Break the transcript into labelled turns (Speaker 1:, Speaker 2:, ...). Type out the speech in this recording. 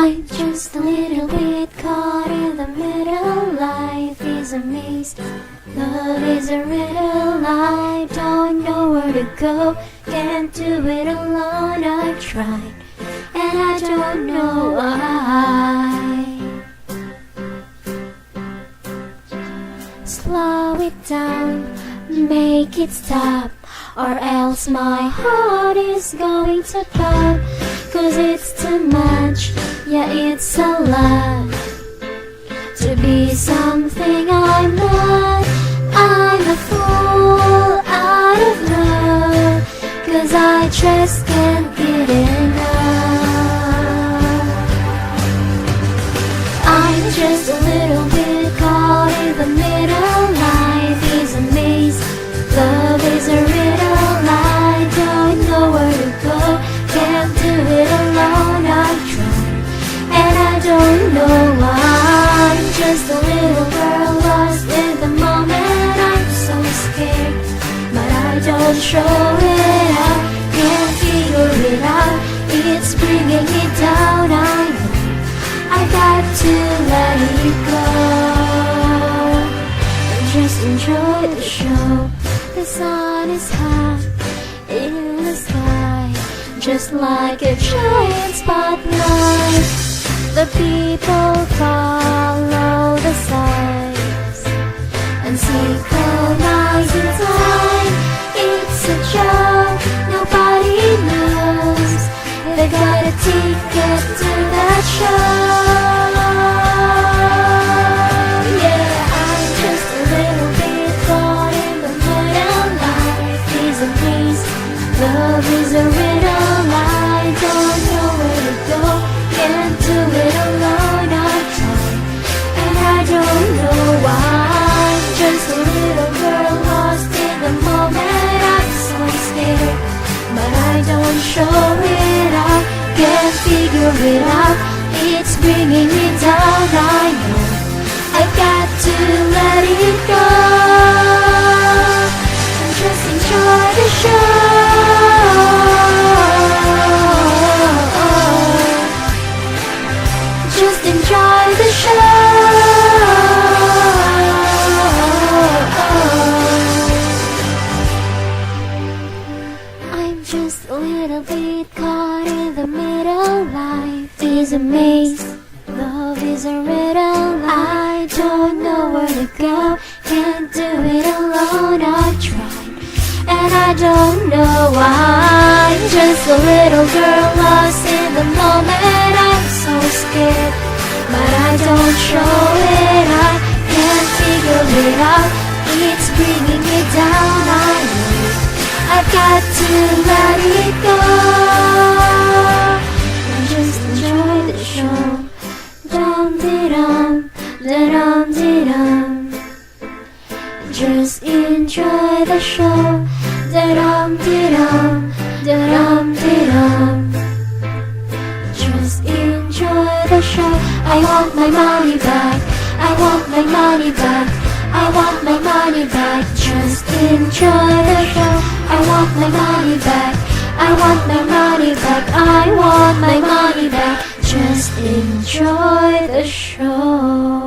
Speaker 1: I'm just a little bit caught in the middle. Life is a maze, love is a riddle. I don't know where to go, can't do it alone. I've tried, and I don't know why. Slow it down, make it stop, or else my heart is going to pop. 'Cause it's too much, yeah it's a lot to be something I'm not. I'm a fool out of love, 'cause I just can't get enough. I'm just a little bit caught in the middle. Life is a maze, love is a riddle. I don't know where to go, can't do it alone. I've tried, and I don't know why. I'm just a little girl lost in the moment. I'm so scared, but I don't show it out. Can't figure it out, it's bringing me down. I know I got to let it go and just enjoy the show. The sun is hot in the sky, just like a giant spotlight. The people follow the signs and synchronize in time. It's a joke, nobody knows. They got a ticket to that show. Yeah, I'm just a little bit caught in the middle. Life is a maze, love is a riddle. I don't know where to go, can't do it alone. I've tried, and I don't know why. I'm just a little girl lost in the moment. I'm so scared, but I don't show it out. Can't figure it out, it's bringing me down. I know I got to let it go and just enjoy the show. Just enjoy the show. I'm just a little bit caught in the middle. Life is a maze, love is a riddle. I don't know where to go, can't do it alone. I've tried, and I don't know why. I'm just a little girl lost in the moment. I'm so scared, but I don't show it. I can't figure it out, it's bringing me down. I know I've got to let it go and just enjoy the show. Dum-de-dum, da-dum-de-dum. Just enjoy the show. Da-dum-de-dum, da-dum-de-dum. Just enjoy the show. I want my money back, I want my money back, I want my money back. Just enjoy the show. I want my money back, I want my money back, I want my money back. Just enjoy the show.